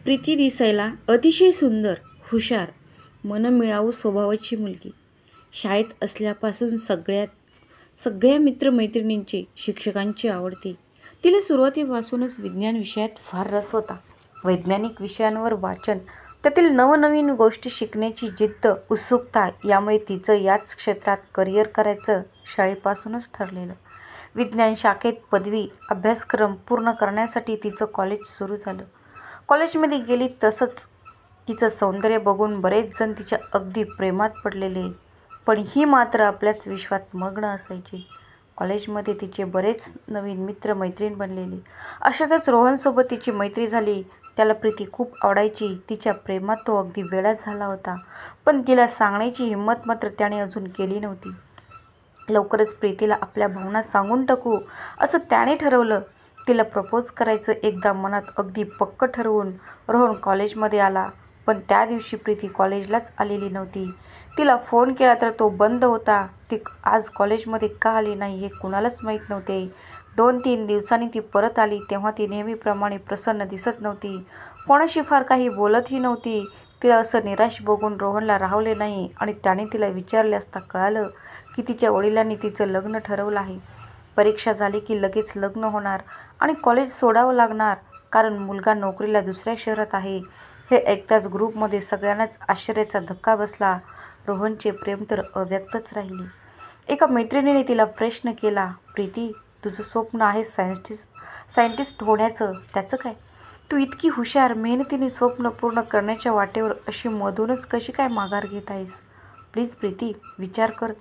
प्रीती दिसायला अतिशय सुंदर, हुशार, मनमिळावू स्वभावाची मुलगी. शाळेत असल्यापासून सगळ्या मित्रमैत्रिणींची, शिक्षकांची आवडती. तिला सुरुवातीपासूनच विज्ञान विषयात फार रस होता. वैज्ञानिक विषयांवर वाचन, त्यातील नवनवीन गोष्टी शिकण्याची जिद्द, उत्सुकता यामुळे तिचं याच क्षेत्रात करिअर करायचं शाळेपासूनच ठरलेलं. विज्ञान शाखेत पदवी अभ्यासक्रम पूर्ण करण्यासाठी तिचं कॉलेज सुरू झालं. कॉलेजमध्ये गेली तसंच तिचं सौंदर्य बघून बरेच जण तिच्या अगदी प्रेमात पडलेले, पण ही मात्र आपल्याच विश्वात मग्न असायची. कॉलेजमध्ये तिचे बरेच नवीन मित्र-मैत्रीण बनलेले. अशातच रोहनसोबत तिची मैत्री झाली. त्याला प्रीती खूप आवडायची. तिच्या प्रेमात तो अगदी वेडा झाला होता, पण तिला सांगण्याची हिंमत मात्र त्याने अजून केली नव्हती. लवकरच प्रीतीला आपल्या भावना सांगून टाकू असं त्याने ठरवलं. तिला प्रपोज करायचं एकदा मनात अगदी पक्क ठरवून रोहन कॉलेजमध्ये आला. पण त्या दिवशी प्रीती कॉलेजलाच आलेली नव्हती. तिला फोन केला तर तो बंद होता. ती आज कॉलेजमध्ये का आली नाही हे कुणालाच माहीत नव्हते. 2-3 दिवसांनी ती परत आली तेव्हा ती नेहमीप्रमाणे प्रसन्न दिसत नव्हती. कोणाशी फार काही बोलतही नव्हती. तिला असं निराश बघून रोहनला राहवले नाही आणि त्याने तिला विचारले असता कळालं की तिच्या वडिलांनी तिचं लग्न ठरवलं आहे. परीक्षा झाली की लगेच लग्न होणार आणि कॉलेज सोडावं लागणार, कारण मुलगा नोकरीला दुसऱ्या शहरात आहे. हे ऐकताच ग्रुपमध्ये सगळ्यांनाच आश्चर्याचा धक्का बसला. रोहनचे प्रेम तर अव्यक्तच राहिले. एका मैत्रिणीने तिला प्रश्न केला, प्रीती, तुझं स्वप्न आहे सायंटिस्ट होण्याचं, त्याचं काय? तू इतकी हुशार, मेहनतीने स्वप्न पूर्ण करण्याच्या वाटेवर अशी मधूनच कशी काय माघार घेत आहेस? प्लीज प्रीती, विचार कर.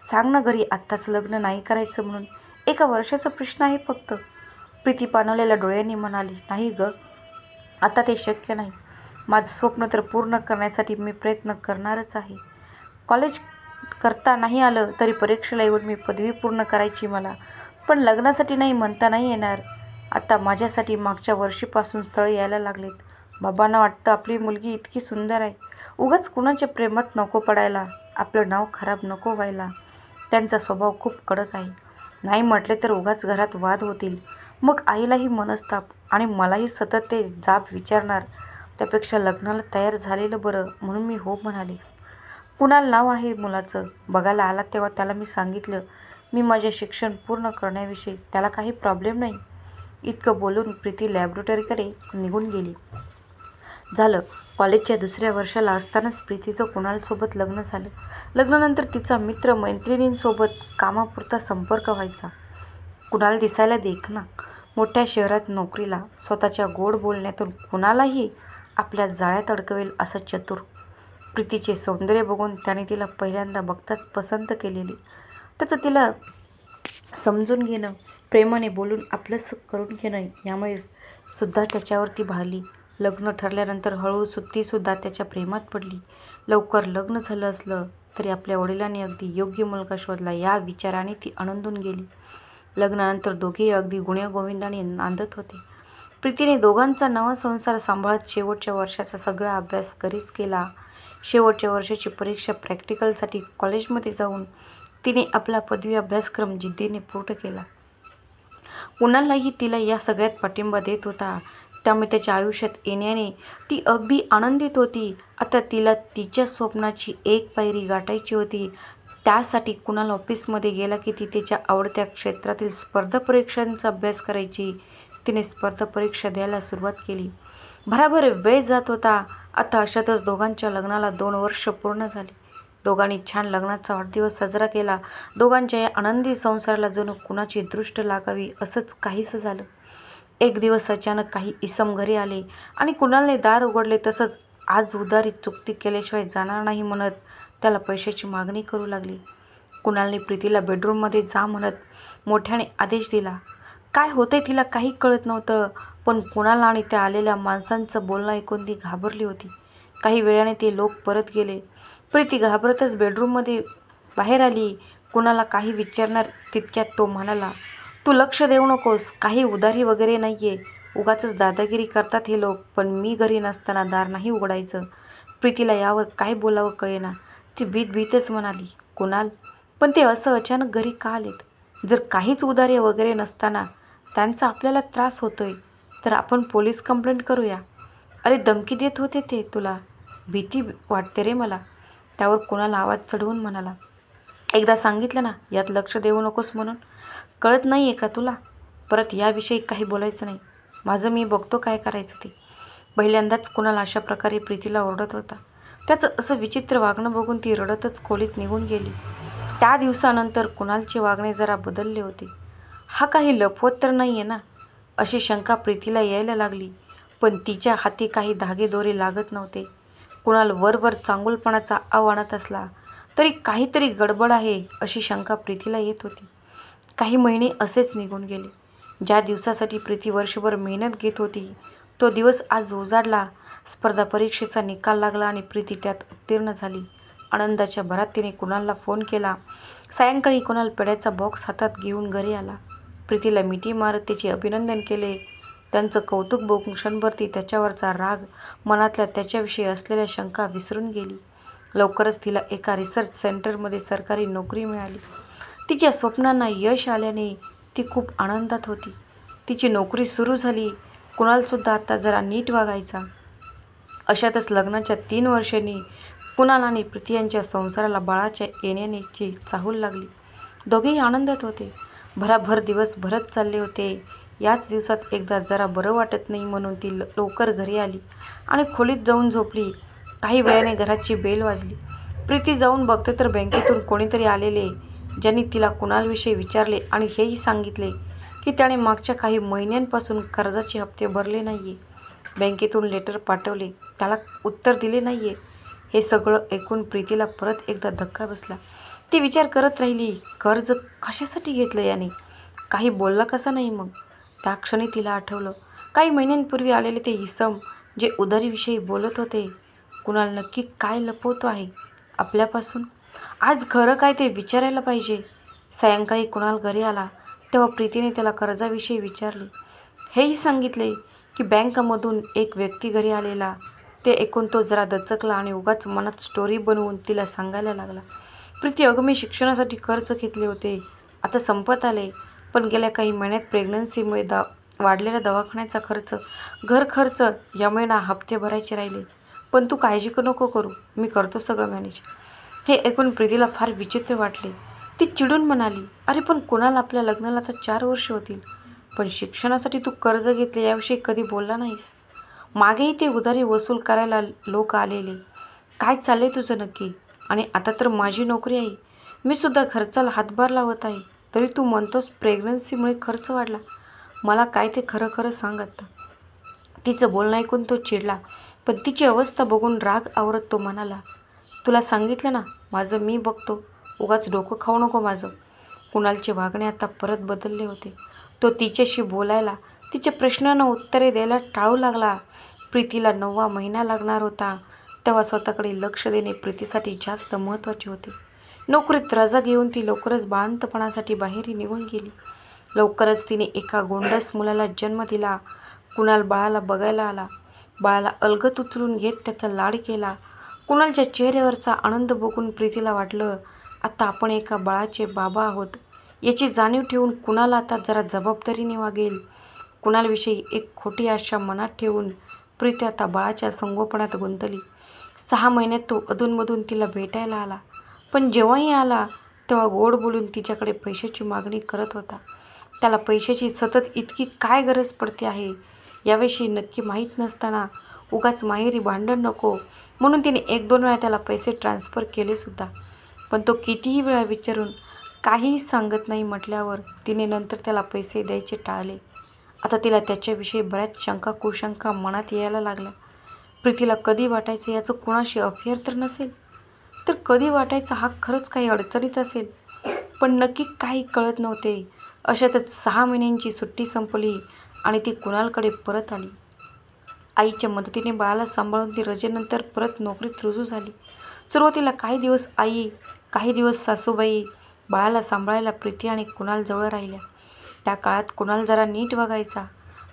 सांग ना घरी आत्ताच लग्न नाही करायचं म्हणून. 1 वर्षाचा प्रश्न आहे फक्त. प्रीती पाणवलेल्या डोळ्यांनी म्हणाली, नाही ग, आता ते शक्य नाही. माझं स्वप्न तर पूर्ण करण्यासाठी मी प्रयत्न करणारच आहे. कॉलेज करता नाही आलं तरी परीक्षेला येऊन मी पदवी पूर्ण करायची मला. पण लग्नासाठी नाही म्हणता नाही येणार. आता माझ्यासाठी मागच्या वर्षीपासून स्थळ यायला लागलेत. बाबांना वाटतं आपली मुलगी इतकी सुंदर आहे. उगाच कुणाच्या प्रेमात नको पडायला, आपलं नाव खराब नको व्हायला. त्यांचा स्वभाव खूप कडक आहे. नाही म्हटले तर उगाच घरात वाद होतील. मग आईलाही मनस्ताप आणि मलाही सतत ते जाब विचारणार. त्यापेक्षा लग्नाला तयार झालेलं बरं, म्हणून मी हो म्हणाले. कुणाल नाव आहे मुलाचं. बघायला आला तेव्हा त्याला मी सांगितलं मी माझे शिक्षण पूर्ण करण्याविषयी, त्याला काही प्रॉब्लेम नाही. इतकं बोलून प्रीती लॅबोरेटरीकडे निघून गेली. झालं. कॉलेजच्या दुसऱ्या वर्षाला असतानाच प्रीतीचं कुणालसोबत लग्न झालं. लग्नानंतर तिचा मित्र-मैत्रिणींसोबत कामापुरता संपर्क व्हायचा. कुणाल दिसायला देखणा, मोठ्या शहरात नोकरीला, स्वतःच्या गोड बोलण्यातून कुणालाही आपल्या जाळ्यात अडकवेल असा चतुर. प्रीतीचे सौंदर्य बघून त्याने तिला पहिल्यांदा बघताच पसंत केलेली. त्याचं तिला समजून घेणं, प्रेमाने बोलून आपलंसं करून घेणं यामुळे सुद्धा त्याच्यावर ती भाळली. लग्न ठरल्यानंतर हळूहळू तीसुद्धा त्याच्या प्रेमात पडली. लवकर लग्न झालं असलं तरी आपल्या वडिलांनी अगदी योग्य मुलगा शोधला या विचाराने ती आनंदून गेली. लग्नानंतर दोघेही अगदी गुण्यागोविंदाने नांदत होते. प्रीतीने दोघांचा नवा संसार सांभाळत शेवटच्या वर्षाचा सगळा अभ्यास घरीच केला. शेवटच्या वर्षाची परीक्षा प्रॅक्टिकलसाठी कॉलेजमध्ये जाऊन तिने आपला पदवी अभ्यासक्रम जिद्दीने पूर्ण केला. कुणालही तिला या सगळ्यात पाठिंबा देत होता, त्यामुळे त्याच्या आयुष्यात येण्याने ती अगदी आनंदित होती. आता तिला तिच्या स्वप्नाची एक पायरी गाठायची होती. त्यासाठी कुणाल ऑफिसमध्ये गेला की ती तिच्या आवडत्या क्षेत्रातील स्पर्धा परीक्षांचा अभ्यास करायची. तिने स्पर्धा परीक्षा द्यायला सुरुवात केली. भराभर वेळ जात होता. आता अशातच दोघांच्या लग्नाला 2 वर्ष पूर्ण झाली. दोघांनी छान लग्नाचा वाढदिवस साजरा केला. दोघांच्या या आनंदी संसाराला जणू कुणाची दृष्ट लागावी असंच काहीसं झालं. एक दिवस अचानक काही इसम घरी आले आणि कुणालने दार उघडले. तसंच आज उधारी चुकती केल्याशिवाय जाणार नाही म्हणत त्याला पैशाची मागणी करू लागली. कुणालने प्रीतीला बेडरूममध्ये जा म्हणत मोठ्याने आदेश दिला. काय होतंय तिला काही कळत नव्हतं, पण कुणाल आणि त्या आलेल्या माणसांचं बोलणं ऐकून ती घाबरली होती. काही वेळाने ते लोक परत गेले. प्रीती घाबरतच बेडरूममध्ये बाहेर आली. कुणाला काही विचारणार तितक्यात तो म्हणाला, तू लक्ष देऊ नकोस, काही उधारी वगैरे नाहीये. उगाचच दादागिरी करतात हे लोक, पण मी घरी नसताना दार नाही उघडायचं. प्रीतीला यावर काय बोलावं कळेना. ती भीतच म्हणाली, कुणाल, पण ते असं अचानक घरी का आलेत? जर काहीच उधारी वगैरे नसताना त्यांचा आपल्याला त्रास होतोय तर आपण पोलीस कंप्लेंट करूया. अरे धमकी देत होते ते तुला? भीती वाटते रे मला. त्यावर कुणाल आवाज चढवून म्हणाला, एकदा सांगितलं ना यात लक्ष देऊ नकोस म्हणून. कळत नाही आहे का तुला? परत याविषयी काही बोलायचं नाही. माझं मी बघतो काय करायचं ते. पहिल्यांदाच कुणाल अशा प्रकारे प्रीतीला ओरडत होता. त्याचं असं विचित्र वागणं बघून ती रडतच खोलीत निघून गेली. त्या दिवसानंतर कुणालचे वागणे जरा बदलले होते. हा काही लपवत तर नाही आहे ना, अशी शंका प्रीतीला यायला लागली. पण तिच्या हाती काही धागेदोरे लागत नव्हते. कुणाल वरवर चांगुलपणाचा आव आणत असला तरी काहीतरी गडबड आहे अशी शंका प्रीतीला येत होती. काही महिने असेच निघून गेले. ज्या दिवसासाठी प्रीती वर्षभर मेहनत घेत होती तो दिवस आज उजाडला. स्पर्धा परीक्षेचा निकाल लागला आणि प्रीती त्यात उत्तीर्ण झाली. आनंदाच्या भरात तिने कुणालला फोन केला. सायंकाळी कुणाल पेढ्याचा बॉक्स हातात घेऊन घरी आला. प्रीतीला मिठी मारत तिचे अभिनंदन केले. त्यांचं कौतुक बघून क्षणभर ती त्याच्यावरचा राग, मनातल्या त्याच्याविषयी असलेल्या शंका विसरून गेली. लवकरच तिला एका रिसर्च सेंटरमध्ये सरकारी नोकरी मिळाली. तिच्या स्वप्नांना यश आल्याने ती खूप आनंदात होती. तिची नोकरी सुरू झाली. कुणालसुद्धा आता जरा नीट वागायचा. अशातच लग्नाच्या 3 वर्षांनी कुणाल आणि प्रीती यांच्या संसाराला बाळाच्या येण्याची चाहूल लागली. दोघेही आनंदात होते. भराभर दिवस भरत चालले होते. याच दिवसात एकदा जरा बरं वाटत नाही म्हणून ती लवकर घरी आली आणि खोलीत जाऊन झोपली. काही वेळाने घराची बेल वाजली. प्रीती जाऊन बघते तर बँकेतून कोणीतरी आलेले, ज्यांनी तिला कुणालविषयी विचारले आणि हेही सांगितले की त्याने मागच्या काही महिन्यांपासून कर्जाचे हप्ते भरले नाही आहे. बँकेतून लेटर पाठवले, त्याला उत्तर दिले नाही आहे. हे सगळं ऐकून प्रीतीला परत एकदा धक्का बसला. ती विचार करत राहिली, कर्ज कशासाठी घेतलं याने? काही बोलला कसा नाही मग? त्या क्षणी तिला आठवलं काही महिन्यांपूर्वी आलेले ते इसम जे उधारीविषयी बोलत होते. कुणाल नक्की काय लपवतो आहे आपल्यापासून? आज खरं काय ते विचारायला पाहिजे. सायंकाळी कुणाल घरी आला तेव्हा प्रीतीने त्याला कर्जाविषयी विचारले. हेही सांगितले की बँकमधून एक व्यक्ती घरी आलेला. ते ऐकून तो जरा दचकला आणि उगाच मनात स्टोरी बनवून तिला सांगायला लागला. प्रीती, अगं मी शिक्षणासाठी कर्ज घेतले होते, आता संपत आले. पण गेल्या काही महिन्यात प्रेग्नन्सीमुळे वाढलेला दवाखान्याचा खर्च, घर खर्च, यामुळे ना हप्ते भरायचे राहिले. पण तू काळजी नको करू, मी करतो सगळं मॅनेज. हे ऐकून प्रीतीला फार विचित्र वाटले. ती चिडून म्हणाली, अरे पण कुणाल, आपल्या लग्नाला आता 4 वर्ष होतील, पण शिक्षणासाठी तू कर्ज घेतले याविषयी कधी बोलला नाहीस. मागेही ते उधारी वसूल करायला लोक आलेले. काय चाललंय तुझं नक्की? आणि आता तर माझी नोकरी आहे, मी सुद्धा खर्चाला हातभार लावत आहे, तरी तू म्हणतोस प्रेग्नन्सीमुळे खर्च वाढला. मला काय ते खरं खरं सांगत. तिचं बोलणं ऐकून तो चिडला. पण तिची अवस्था बघून राग आवरत तो म्हणाला, तुला सांगितलं ना, माझं मी बघतो, उगाच डोकं खाऊ नको माझं. कुणालचे वागणे आता परत बदलले होते. तो तिच्याशी बोलायला, तिच्या प्रश्नांना उत्तरे द्यायला टाळू लागला. प्रीतीला 9वा महिना लागणार होता. तेव्हा स्वतःकडे लक्ष देणे प्रीतीसाठी जास्त महत्त्वाचे होते. नोकरीत रजा घेऊन ती लवकरच बाळंतपणासाठी बाहेर निघून गेली. लवकरच तिने एका गोंडस मुलाला जन्म दिला. कुणाल बाळाला बघायला आला. बाळाला अलगद उचलून घेत त्याचा लाड केला. कुणालच्या चेहऱ्यावरचा आनंद बघून प्रीतीला वाटलं, आता आपण एका बाळाचे बाबा आहोत. याची जाणीव ठेवून कुणाल आता जरा जबाबदारीने वागेल. कुणालविषयी एक खोटी आशा मनात ठेवून प्रीती आता बाळाच्या संगोपनात गुंतली. 6 महिन्यात तो अधूनमधून तिला भेटायला आला. पण जेव्हाही आला तेव्हा गोड बोलून तिच्याकडे पैशाची मागणी करत होता. त्याला पैशाची सतत इतकी काय गरज पडते आहे याविषयी नक्की माहीत नसताना उगाच माहेरी भांडण नको म्हणून तिने 1-2 वेळा त्याला पैसे ट्रान्सफर केलेसुद्धा. पण तो कितीही वेळा विचारून काहीही सांगत नाही म्हटल्यावर तिने नंतर त्याला पैसे द्यायचे टाळले. आता तिला त्याच्याविषयी बऱ्याच शंका कुशंका मनात यायला लागल्या. प्रीतीला कधी वाटायचं याचं कुणाशी अफेअर तर नसेल, तर कधी वाटायचं हा खरंच काही अडचणीत असेल. पण नक्की काही कळत नव्हते. अशातच 6 महिन्यांची सुट्टी संपली आणि ती कुणालकडे परत आली. आईच्या मदतीने बाळाला सांभाळून ती रजेनंतर परत नोकरीत रुजू झाली. सुरुवातीला काही दिवस आई, काही दिवस सासूबाई बाळाला सांभाळायला प्रीती आणि कुणाल जवळ राहिल्या. त्या काळात कुणाल जरा नीट वागायचा,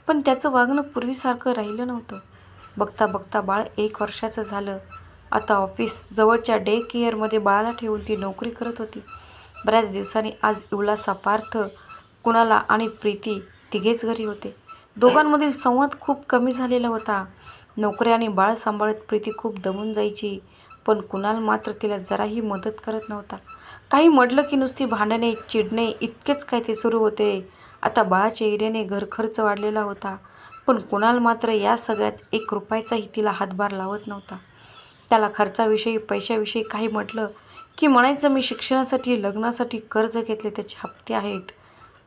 पण त्याचं वागणं पूर्वीसारखं राहिलं नव्हतं. बघता बघता बाळ 1 वर्षाचं झालं. आता ऑफिस जवळच्या डे केअरमध्ये बाळाला ठेवून ती नोकरी करत होती. बऱ्याच दिवसांनी आज इवलासा पार्थ, कुणाला आणि प्रीती तिघेच घरी होते. दोघांमधील संवाद खूप कमी झालेला होता. नोकरी आणि बाळ सांभाळत प्रीती खूप दमून जायची, पण कुणाल मात्र तिला जराही मदत करत नव्हता. काही म्हटलं की नुसती भांडणे, चिडणे इतकेच काय ते सुरू होते. आता बाळाच्या येण्याने घरखर्च वाढलेला होता, पण कुणाल मात्र या सगळ्यात 1 रुपयाचाही तिला हातभार लावत नव्हता. त्याला खर्चाविषयी, पैशाविषयी काही म्हटलं की म्हणायचं, मी शिक्षणासाठी, लग्नासाठी कर्ज घेतले, त्याचे हप्ते आहेत.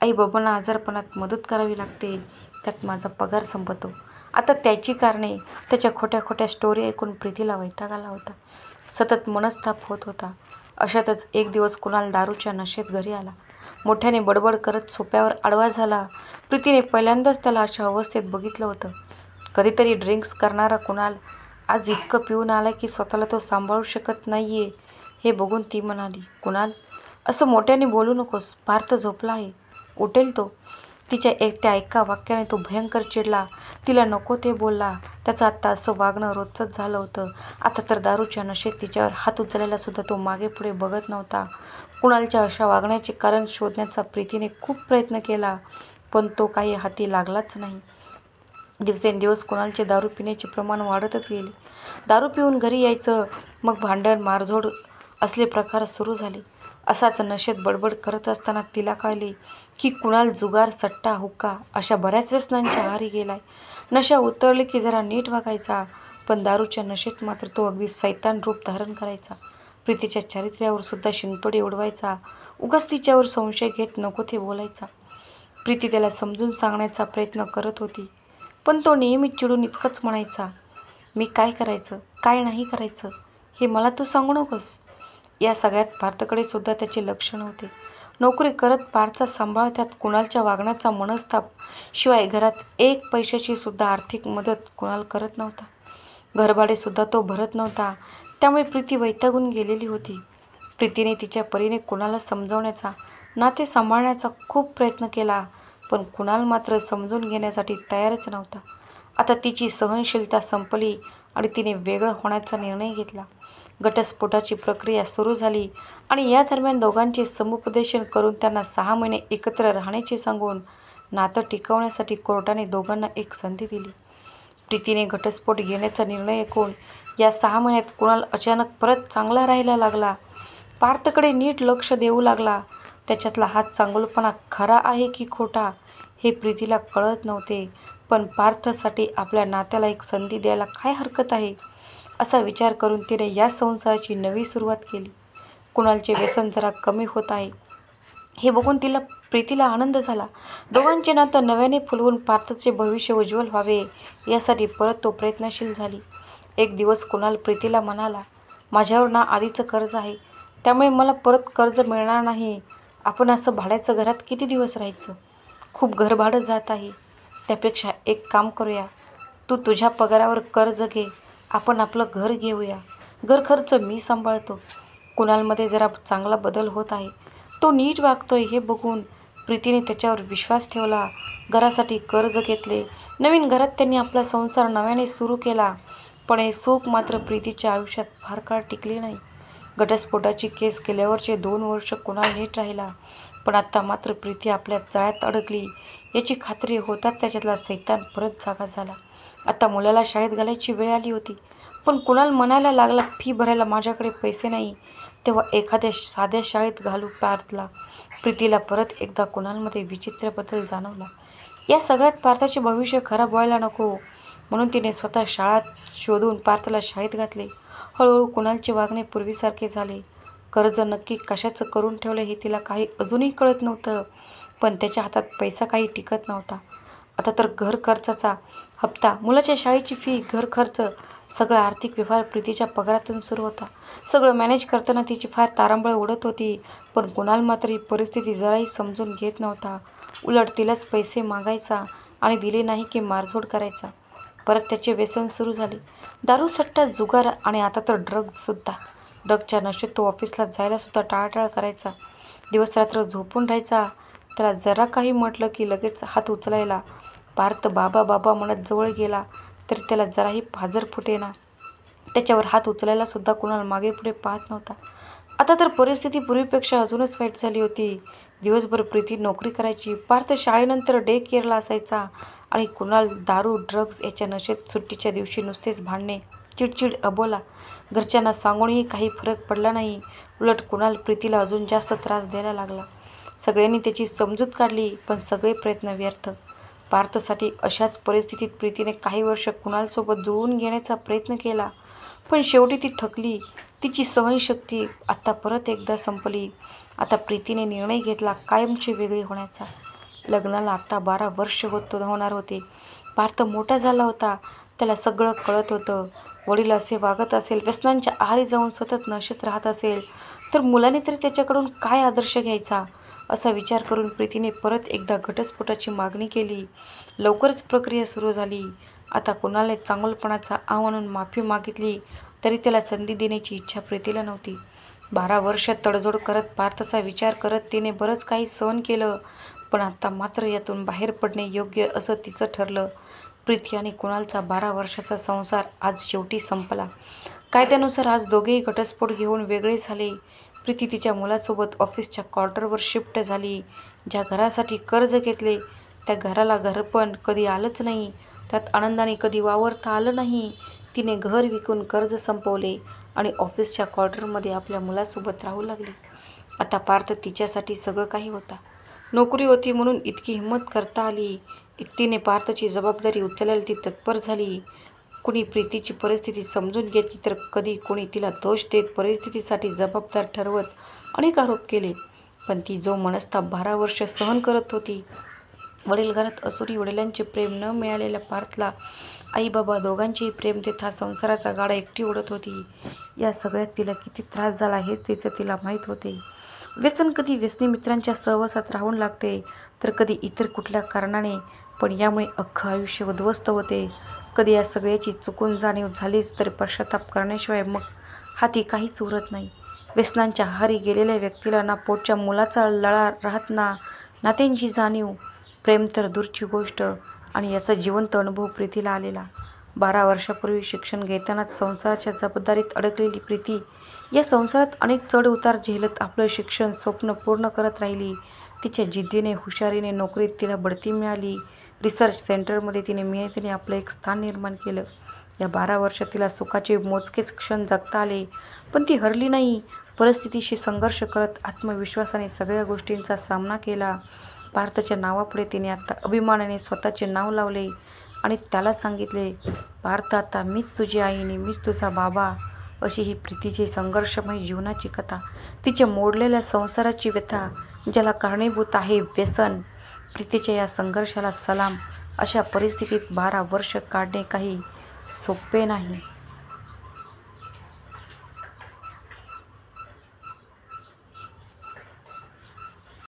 आई-बाबांना आजारपणात मदत करावी लागते, त्यात माझा पगार संपतो. आता त्याची कारणे, त्याच्या खोट्या खोट्या स्टोरी ऐकून प्रीतीला वैताग आला होता. सतत मनस्ताप होत होता. अशातच एक दिवस कुणाल दारूच्या नशेत घरी आला. मोठ्याने बडबड करत सोफ्यावर आडवा झाला. प्रीतीने पहिल्यांदाच त्याला अशा अवस्थेत बघितलं होतं. कधीतरी ड्रिंक्स करणारा कुणाल आज इतकं पिऊन आला की स्वतःला तो सांभाळू शकत नाहीये. हे बघून ती म्हणाली, कुणाल, असं मोठ्याने बोलू नकोस. पार्थ झोपला आहे, उठेल तो. तिच्या त्या एका वाक्याने तो भयंकर चिडला. तिला नको ते बोलला. त्याचं आत्ता असं वागणं रोजचंच झालं होतं. आता तर दारूच्या नशेत तिच्यावर हात उचलायला सुद्धा तो मागे पुढे बघत नव्हता. कुणालच्या अशा वागण्याचे कारण शोधण्याचा प्रीतीने खूप प्रयत्न केला, पण तो काही हाती लागलाच नाही. दिवसेंदिवस कुणालचे दारू पिण्याचे प्रमाण वाढतच गेले. दारू पिऊन घरी यायचं, मग भांडण, मारझोड असले प्रकार सुरू झाले. असाच नशेत बडबड करत असताना तिला कळले की कुणाल जुगार, सट्टा, हुक्का अशा बऱ्याच व्यसनांच्या आहारी गेलाय. नशा उतरली की जरा नीट वागायचा, पण दारूच्या नशेत मात्र तो अगदी सैतान रूप धारण करायचा. प्रीतीच्या चारित्र्यावर सुद्धा शिंतोडे उडवायचा. उगाच तिच्यावर संशय घेत नको ते बोलायचा. प्रीती त्याला समजून सांगण्याचा प्रयत्न करत होती, पण तो नेहमी चिडून इतकंच म्हणायचा, मी काय करायचं, काय नाही करायचं हे मला तू सांगू नकोस. या सगळ्यात पार्थकडे सुद्धा त्याचे लक्ष नव्हते. नोकरी करत पार्थचा सांभाळ, त्यात कुणालच्या वागण्याचा मनस्ताप, शिवाय घरात 1 पैशाची सुद्धा आर्थिक मदत कुणाल करत नव्हता. घरभाडे सुद्धा तो भरत नव्हता. त्यामुळे प्रीती वैतागून गेलेली होती. प्रीतीने तिच्या परीने कुणाला समजावण्याचा, नाते सांभाळण्याचा खूप प्रयत्न केला, पण कुणाल मात्र समजून घेण्यासाठी तयारच नव्हता. आता तिची सहनशीलता संपली आणि तिने वेगळं होण्याचा निर्णय घेतला. घटस्फोटाची प्रक्रिया सुरू झाली आणि या दरम्यान दोघांचे समुपदेशन करून त्यांना 6 महिने एकत्र राहण्याचे सांगून नातं टिकवण्यासाठी कोर्टाने दोघांना एक संधी दिली. प्रीतीने घटस्फोट घेण्याचा निर्णय ऐकून या 6 महिन्यात कुणाल अचानक परत चांगला राहायला लागला. पार्थकडे नीट लक्ष देऊ लागला. त्याच्यातला हा चांगुलपणा खरा आहे की खोटा हे प्रीतीला कळत नव्हते, पण पार्थसाठी आपल्या नात्याला एक संधी द्यायला काय हरकत आहे, असा विचार करून तिने या संसाराची नवी सुरुवात केली. कुणालचे व्यसन जरा कमी होत आहे हे बघून प्रीतीला आनंद झाला. दोघांचे नातं नव्याने फुलवून पार्थचे भविष्य उज्ज्वल व्हावे यासाठी परत तो प्रयत्नशील झाली. एक दिवस कुणाल प्रीतीला म्हणाला, माझ्यावर ना आधीचं कर्ज आहे, त्यामुळे मला परत कर्ज मिळणार नाही. आपण असं भाड्याचं घरात किती दिवस राहायचं, खूप घरभाडं जात आहे. त्यापेक्षा एक काम करूया, तू तुझ्या पगारावर कर्ज घे, आपण आपलं घर घेऊया, घर खर्च मी सांभाळतो. कुणालमध्ये जरा चांगला बदल होत आहे, तो नीट वागतोय हे बघून प्रीतीने त्याच्यावर विश्वास ठेवला. घरासाठी कर्ज घेतले. नवीन घरात त्यांनी आपला संसार नव्याने सुरू केला, पण हे सुख मात्र प्रीतीच्या आयुष्यात फार काळ टिकले नाही. घटस्फोटाची केस गेल्यावरचे 2 वर्ष कुणाल नीट राहिला, पण आता मात्र प्रीती आपल्या जाळ्यात अडकली याची खात्री होताच त्याच्यातला सैतान परत जागा झाला. आता मुलाला शाळेत घालायची वेळ आली होती, पण कुणाल म्हणायला लागला, फी भरायला माझ्याकडे पैसे नाही. तेव्हा एखाद्या साध्या शाळेत घालू पार्थला. प्रीतीला परत एकदा कुणालमध्ये विचित्र बदल जाणवला. या सगळ्यात पार्थाचे भविष्य खराब व्हायला नको म्हणून तिने स्वतः शाळा शोधून पार्थला शाळेत घातले. हळूहळू कुणालचे वागणे पूर्वीसारखे झाले. कर्ज नक्की कशाचं करून ठेवलं हे तिला काही अजूनही कळत नव्हतं, पण त्याच्या हातात पैसा काही टिकत नव्हता. आता तर घर खर्चाचा हप्ता, मुलाच्या शाळेची फी, घर खर्च, सगळा आर्थिक व्यवहार प्रीतीच्या पगारातून सुरू होता. सगळं मॅनेज करताना तिची फार तारांबळ उडत होती, पण कुणाल मात्र ही परिस्थिती जराही समजून घेत नव्हता. उलट तिलाच पैसे मागायचा आणि दिले नाही की मारझोड करायचा. परत त्याचे व्यसन सुरू झाले. दारू, सट्टा, जुगार आणि आता तर ड्रग्जसुद्धा. ड्रग्जच्या नशेत तो ऑफिसला जायला सुद्धा टाळाटाळ करायचा. दिवसरात्र झोपून राहायचा. त्याला जरा काही म्हटलं की लगेच हात उचलायला. पार्थ बाबा बाबा म्हणत जवळ गेला तरी त्याला जराही पाझर फुटेना. त्याच्यावर हात उचलायला सुद्धा कुणाल मागे पुढे पाहत नव्हता. आता तर परिस्थिती पूर्वीपेक्षा अजूनच वाईट झाली होती. दिवसभर प्रीती नोकरी करायची. पार्थ शाळेनंतर डे केअरला असायचा आणि कुणाल दारू ड्रग्ज याच्या नशेत सुट्टीच्या दिवशी नुसतेच भांडणे, चिडचिड, अबोला. घरच्यांना सांगूनही काही फरक पडला नाही. उलट कुणाल प्रीतीला अजून जास्त त्रास द्यायला लागला. सगळ्यांनी त्याची समजूत काढली, पण सगळे प्रयत्न व्यर्थ. पार्थसाठी अशाच परिस्थितीत प्रीतीने काही वर्ष कुणालसोबत जुळवून घेण्याचा प्रयत्न केला, पण शेवटी ती थकली. तिची सहनशक्ती आता परत एकदा संपली. आता प्रीतीने निर्णय घेतला कायमचे वेगळे होण्याचा. लग्नाला आता 12 वर्ष होणार होते. पार्थ मोठा झाला होता. त्याला सगळं कळत होतं. वडील असे वागत असेल, व्यसनांच्या आहारी जाऊन सतत नशेत राहत असेल, तर मुलाने तरी त्याच्याकडून काय आदर्श घ्यायचा, असा विचार करून प्रीतीने परत एकदा घटस्फोटाची मागणी केली. लवकरच प्रक्रिया सुरू झाली. आता कुणालने चांगुलपणाचा आव म्हणून माफी मागितली, तरी त्याला संधी देण्याची इच्छा प्रीतीला नव्हती. 12 वर्षात तडजोड करत, पार्थचा विचार करत तिने बरंच काही सहन केलं, पण आता मात्र यातून बाहेर पडणे योग्य असं तिचं ठरलं. प्रीती आणि कुणालचा 12 वर्षाचा संसार आज शेवटी संपला. कायद्यानुसार आज दोघेही घटस्फोट घेऊन वेगळे झाले. प्रीती तिच्या मुलासोबत ऑफिसच्या क्वार्टरवर शिफ्ट झाली. ज्या घरासाठी कर्ज घेतले त्या घराला घरपण कधी आलंच नाही. त्यात आनंदाने कधी वावरता आलं नाही. तिने घर विकून कर्ज संपवले आणि ऑफिसच्या क्वार्टरमध्ये आपल्या मुलासोबत राहू लागली. आता पार्थ तिच्यासाठी सगळं काही होता. नोकरी होती म्हणून इतकी हिंमत करता आली. एकटीने पार्थची जबाबदारी उचलायला ती तत्पर झाली. कुणी प्रीतीची परिस्थिती समजून घेतली, तर कधी कुणी तिला दोष देत परिस्थितीसाठी जबाबदार ठरवत अनेक आरोप केले. पण ती जो मनस्ताप 12 वर्ष सहन करत होती, वडील घरात असूनही वडिलांचे प्रेम न मिळालेल्या पार्थला आई बाबा दोघांचेही प्रेम देत हा संसाराचा गाडा एकटी ओढत होती. या सगळ्यात तिला किती त्रास झाला हेच तिला माहीत होते. व्यसन कधी व्यसनी मित्रांच्या सहवासात राहून लागते, तर कधी इतर कुठल्या कारणाने, पण यामुळे अख्खं आयुष्य उद्ध्वस्त होते. कधी या सगळ्याची चुकून जाणीव झालीच तर पश्चाताप करण्याशिवाय मग हाती काहीच उरत नाही. व्यसनांच्या आहारी गेलेल्या व्यक्तीला ना पोटच्या मुलाचा लळा राहत, ना नात्यांची जाणीव, प्रेम तर दूरची गोष्ट. आणि याचा जिवंत अनुभव प्रीतीला आलेला. 12 वर्षापूर्वी शिक्षण घेतानाच संसाराच्या जबाबदारीत अडकलेली प्रीती या संसारात अनेक चढ उतार झेलत आपलं शिक्षण स्वप्न पूर्ण करत राहिली. तिच्या जिद्दीने, हुशारीने नोकरीत तिला बढती मिळाली. रिसर्च सेंटरमध्ये तिने मेहनतीने आपलं एक स्थान निर्माण केलं. या 12 वर्षात तिला सुखाचे मोजकेच क्षण जगता आले, पण ती हरली नाही. परिस्थितीशी संघर्ष करत आत्मविश्वासाने सगळ्या गोष्टींचा सामना केला. पार्थच्या नावापुढे तिने आता अभिमानाने स्वतःचे नाव लावले आणि त्याला सांगितले, पार्थ, आता मीच तुझी आई आणि मीच तुझा बाबा. अशी ही प्रीतीची संघर्षमय जीवनाची कथा. तिच्या मोडलेल्या संसाराची व्यथा, ज्याला कारणीभूत आहे व्यसन. प्रीतीच्या या संघर्षाला सलाम. अशा परिस्थितीत 12 वर्ष काढणे काही सोपे नाही.